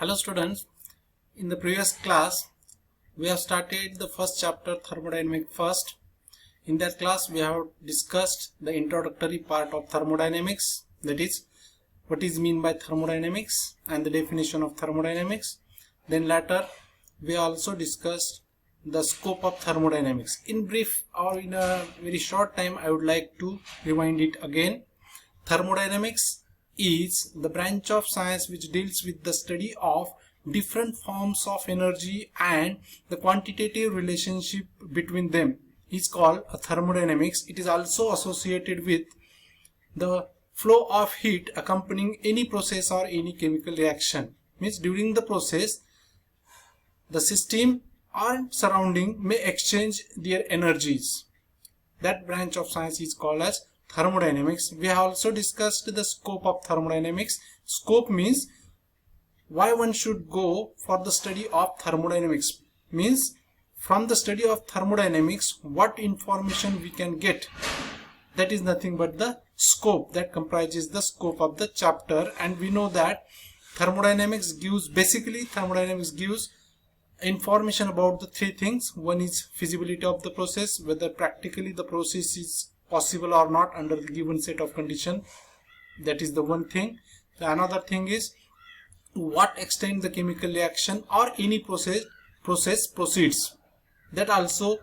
Hello students, in the previous class we have started the first chapter thermodynamics first. In that class we have discussed the introductory part of thermodynamics, that is what is meant by thermodynamics and the definition of thermodynamics. Then later we also discussed the scope of thermodynamics. In brief or in a very short time I would like to remind it again. Thermodynamics is the branch of science which deals with the study of different forms of energy and the quantitative relationship between them is called a thermodynamics. It is also associated with the flow of heat accompanying any process or any chemical reaction. Means during the process the system or surrounding may exchange their energies. That branch of science is called as thermodynamics. We have also discussed the scope of thermodynamics. Scope means why one should go for the study of thermodynamics. Means from the study of thermodynamics what information we can get. That is nothing but the scope, that comprises the scope of the chapter. And we know that thermodynamics gives information about the three things. One is feasibility of the process, whether practically the process is possible or not under the given set of condition. That is the one thing. The another thing is to what extent the chemical reaction or any process proceeds. That also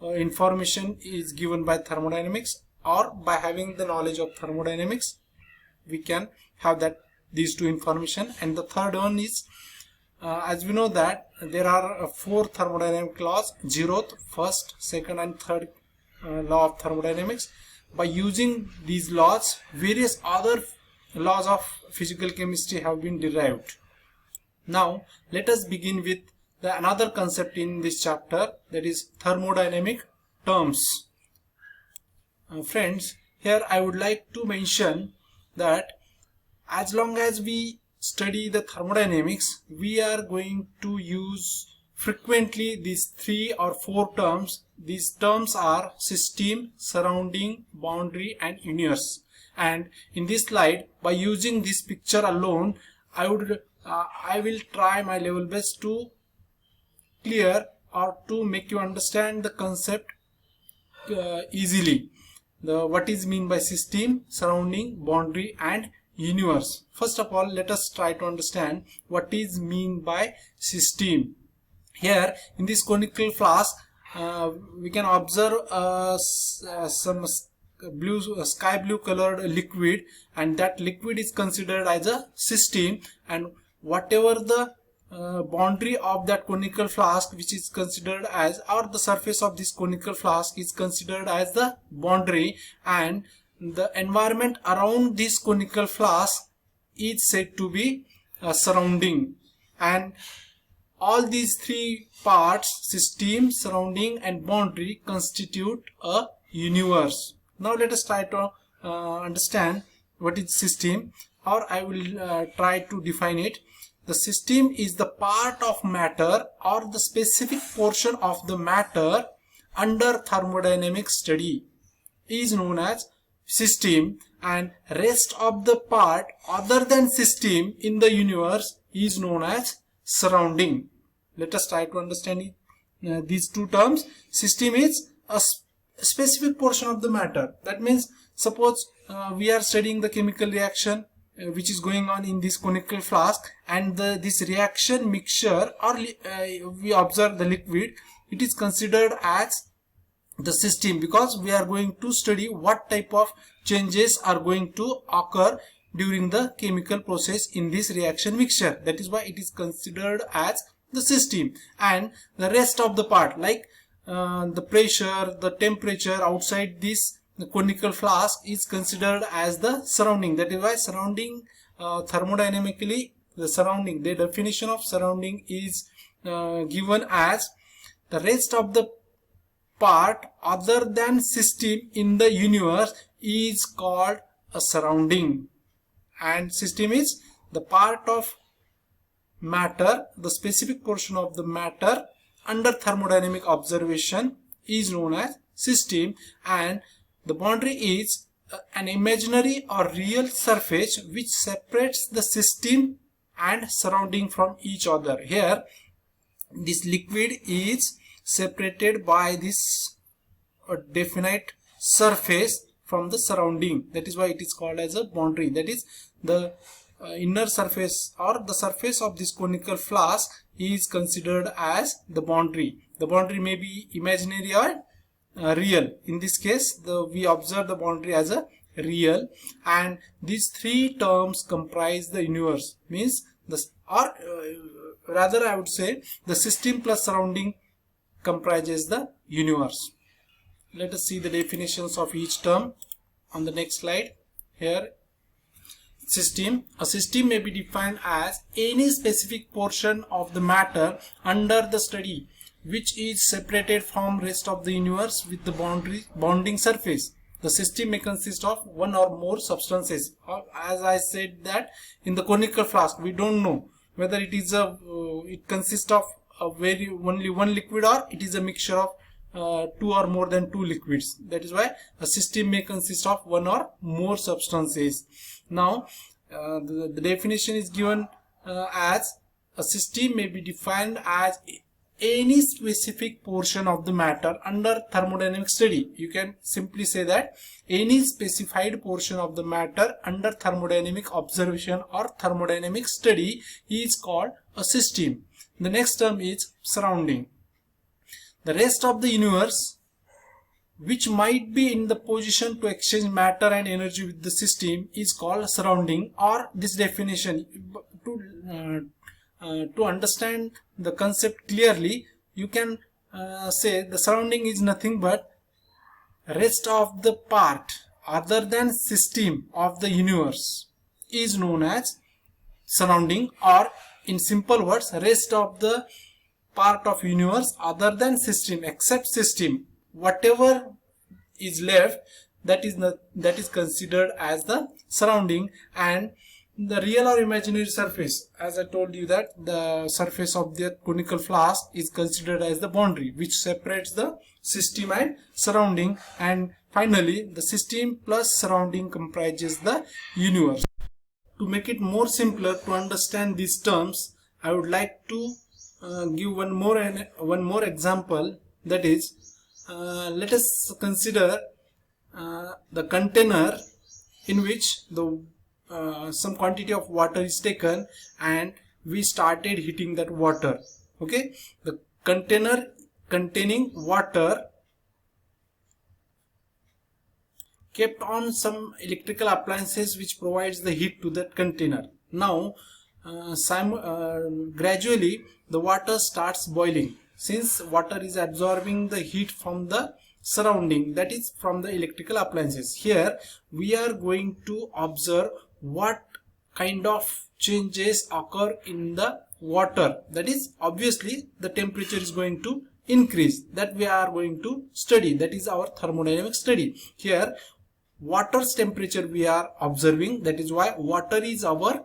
information is given by thermodynamics, or by having the knowledge of thermodynamics we can have that these two information. And the third one is as we know that there are four thermodynamic laws: zeroth, first, second and third law of thermodynamics. By using these laws, various other laws of physical chemistry have been derived. Now let us begin with another concept in this chapter, that is thermodynamic terms. Friends, here I would like to mention that as long as we study the thermodynamics, we are going to use frequently these three or four terms. These terms are system, surrounding, boundary and universe. And in this slide, by using this picture alone, I will try my level best to clear or to make you understand the concept easily. What is mean by system, surrounding, boundary and universe. First of all, let us try to understand what is mean by system. Here in this conical flask we can observe some sky blue colored liquid, and that liquid is considered as a system. And whatever the boundary of that conical flask which is considered as, or the surface of this conical flask is considered as the boundary, and the environment around this conical flask is said to be surrounding. And all these three parts, system, surrounding and boundary, constitute a universe. Now let us try to understand what is system, or I will try to define it. The system is the part of matter or the specific portion of the matter under thermodynamic study is known as system, and rest of the part other than system in the universe is known as surrounding. Let us try to understand these two terms. System is a specific portion of the matter. That means suppose we are studying the chemical reaction which is going on in this conical flask, and this reaction mixture, or we observe the liquid, it is considered as the system, because we are going to study what type of changes are going to occur during the chemical process in this reaction mixture. That is why it is considered as the system. And the rest of the part, like the pressure, the temperature outside this conical flask, is considered as the surrounding. That is why surrounding, thermodynamically, the surrounding, the definition of surrounding is given as the rest of the part other than system in the universe is called a surrounding. And system is the part of matter, the specific portion of the matter under thermodynamic observation is known as system. And the boundary is an imaginary or real surface which separates the system and surrounding from each other. Here this liquid is separated by this definite surface from the surrounding. That is why it is called as a boundary. That is, the inner surface or the surface of this conical flask is considered as the boundary. The boundary may be imaginary or real. In this case, we observe the boundary as a real, and these three terms comprise the universe. Means rather I would say the system plus surrounding comprises the universe. Let us see the definitions of each term on the next slide. Here, system. A system may be defined as any specific portion of the matter under the study which is separated from rest of the universe with the bounding surface. The system may consist of one or more substances. As I said that in the conical flask, we don't know whether it is it consists of only one liquid or it is a mixture of two or more than two liquids. That is why a system may consist of one or more substances. Now the definition is given as a system may be defined as any specific portion of the matter under thermodynamic study. You can simply say that any specified portion of the matter under thermodynamic observation or thermodynamic study is called a system. The next term is surrounding. The rest of the universe which might be in the position to exchange matter and energy with the system is called surrounding. Or this definition, to understand the concept clearly, you can say the surrounding is nothing but rest of the part other than system of the universe is known as surrounding, or in simple words, rest of the part of universe other than system except system, whatever is left, that is considered as the surrounding. And the real or imaginary surface, as I told you, that the surface of the conical flask is considered as the boundary which separates the system and surrounding. And finally, the system plus surrounding comprises the universe. To make it more simpler to understand these terms, I would like to give one more example. That is, let us consider the container in which some quantity of water is taken and we started heating that water. Okay, the container containing water kept on some electrical appliances which provides the heat to that container. Now gradually the water starts boiling, since water is absorbing the heat from the surrounding, that is from the electrical appliances. Here we are going to observe what kind of changes occur in the water. That is, obviously the temperature is going to increase. That we are going to study. That is our thermodynamic study. Here water's temperature we are observing. That is why water is our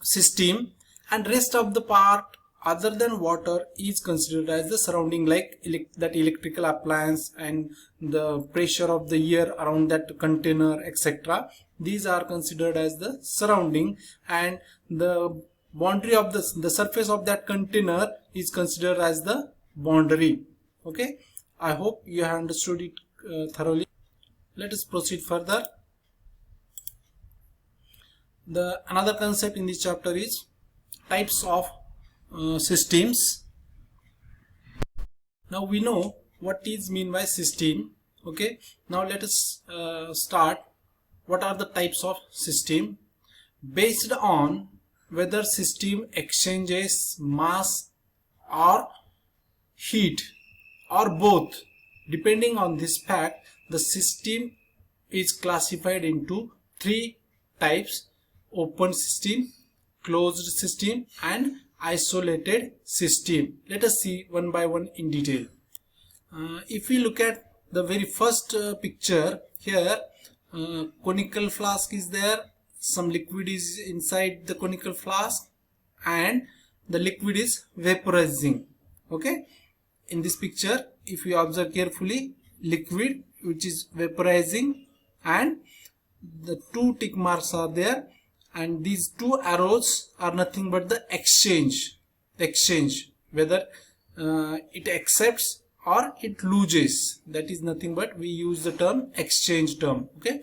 system, and rest of the part other than water is considered as the surrounding, like that electrical appliance and the pressure of the air around that container, etc. These are considered as the surrounding, and the boundary of the surface of that container is considered as the boundary. Okay, I hope you have understood it thoroughly. Let us proceed further. Another concept in this chapter is types of systems. Now we know what is mean by system. Okay, now let us start. What are the types of system? Based on whether system exchanges mass or heat or both, depending on this fact, the system is classified into three types: open system, closed system, and isolated system. Let us see one by one in detail. If we look at the very first picture here, conical flask is there, some liquid is inside the conical flask, and the liquid is vaporizing. Okay, in this picture, if you observe carefully, liquid which is vaporizing, and the two tick marks are there, and these two arrows are nothing but the exchange, whether it accepts or it loses. That is nothing but we use the term exchange term. Okay.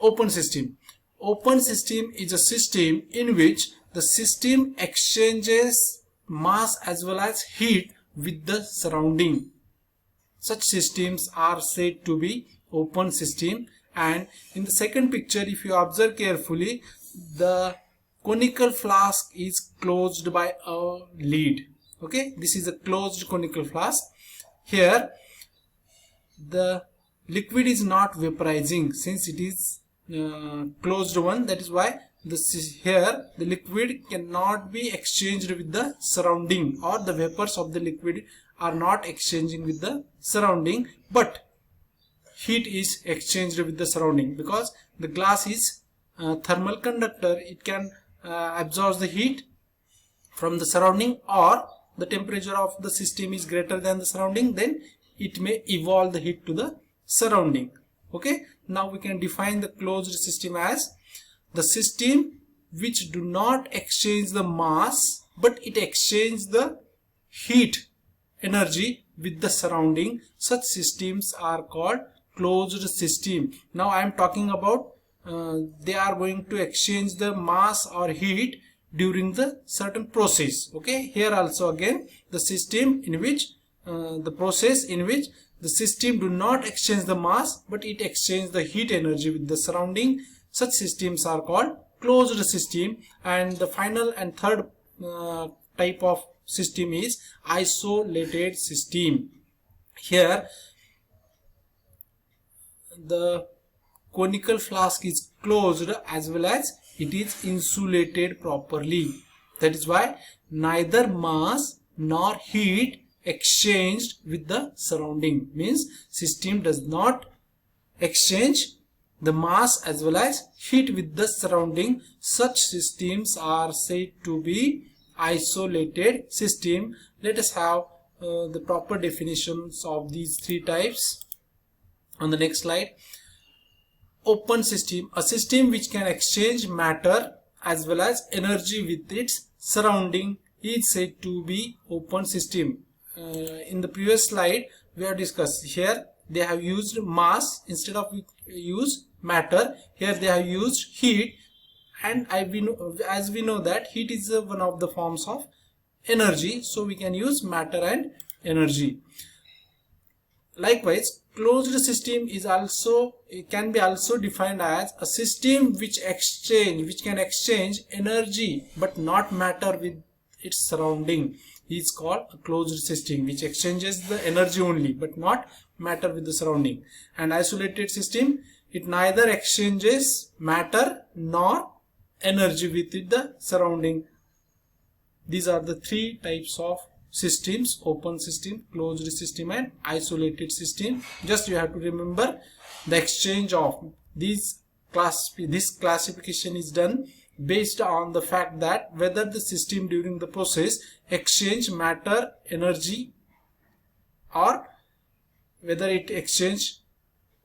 Open system. Open system is a system in which the system exchanges mass as well as heat with the surrounding. Such systems are said to be open system. And in the second picture, if you observe carefully, the conical flask is closed by a lid. Okay, this is a closed conical flask. Here the liquid is not vaporizing since it is closed one. That is why here the liquid cannot be exchanged with the surrounding, or the vapors of the liquid are not exchanging with the surrounding, but heat is exchanged with the surrounding, because the glass is thermal conductor. It can absorb the heat from the surrounding, or the temperature of the system is greater than the surrounding, then it may evolve the heat to the surrounding. Okay, now we can define the closed system as the system which do not exchange the mass, but it exchanges the heat energy with the surrounding. Such systems are called closed system. Now I am talking about they are going to exchange the mass or heat during the certain process. Okay, here also again the system in which the process in which the system do not exchange the mass, but it exchanges the heat energy with the surrounding. Such systems are called closed system. And the final and third type of system is isolated system. Here the conical flask is closed as well as it is insulated properly. That is why neither mass nor heat exchanged with the surrounding, means system does not exchange the mass as well as heat with the surrounding. Such systems are said to be isolated system. Let us have the proper definitions of these three types on the next slide. Open system, a system which can exchange matter as well as energy with its surrounding, is said to be open system. In the previous slide we have discussed, here they have used mass instead of use matter. Here they have used heat, and as we know that heat is one of the forms of energy, so we can use matter and energy. Likewise, closed system is also, it can be also defined as a system which can exchange energy but not matter with its surrounding, is called a closed system, which exchanges the energy only but not matter with the surrounding. And isolated system, it neither exchanges matter nor energy with the surrounding. These are the three types of systems: open system, closed system and isolated system. Just you have to remember the exchange of these this classification is done based on the fact that whether the system during the process exchange matter, energy, or whether it exchange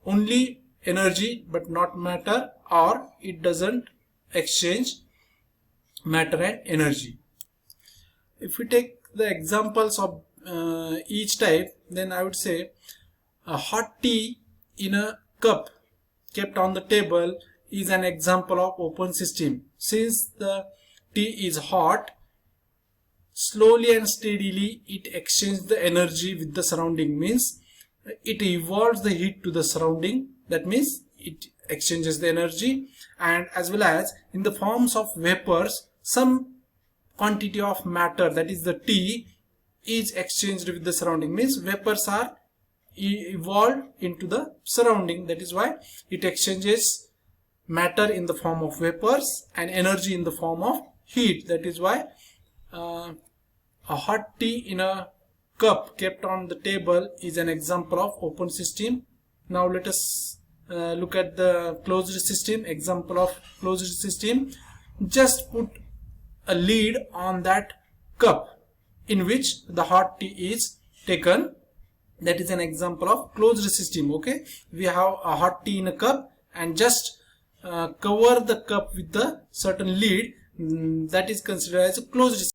only energy but not matter, or it doesn't exchange matter and energy. If we take the examples of each type, then I would say a hot tea in a cup kept on the table is an example of open system. Since the tea is hot, slowly and steadily it exchanges the energy with the surrounding, means it evolves the heat to the surrounding. That means it exchanges the energy, and as well as in the forms of vapors, some quantity of matter, that is the tea, is exchanged with the surrounding, means vapors are evolved into the surrounding. That is why it exchanges matter in the form of vapors and energy in the form of heat. That is why a hot tea in a cup kept on the table is an example of open system. Now let us look at the closed system. Example of closed system: just put a lid on that cup in which the hot tea is taken. That is an example of closed system. Okay, we have a hot tea in a cup and just cover the cup with the certain lid, that is considered as a closed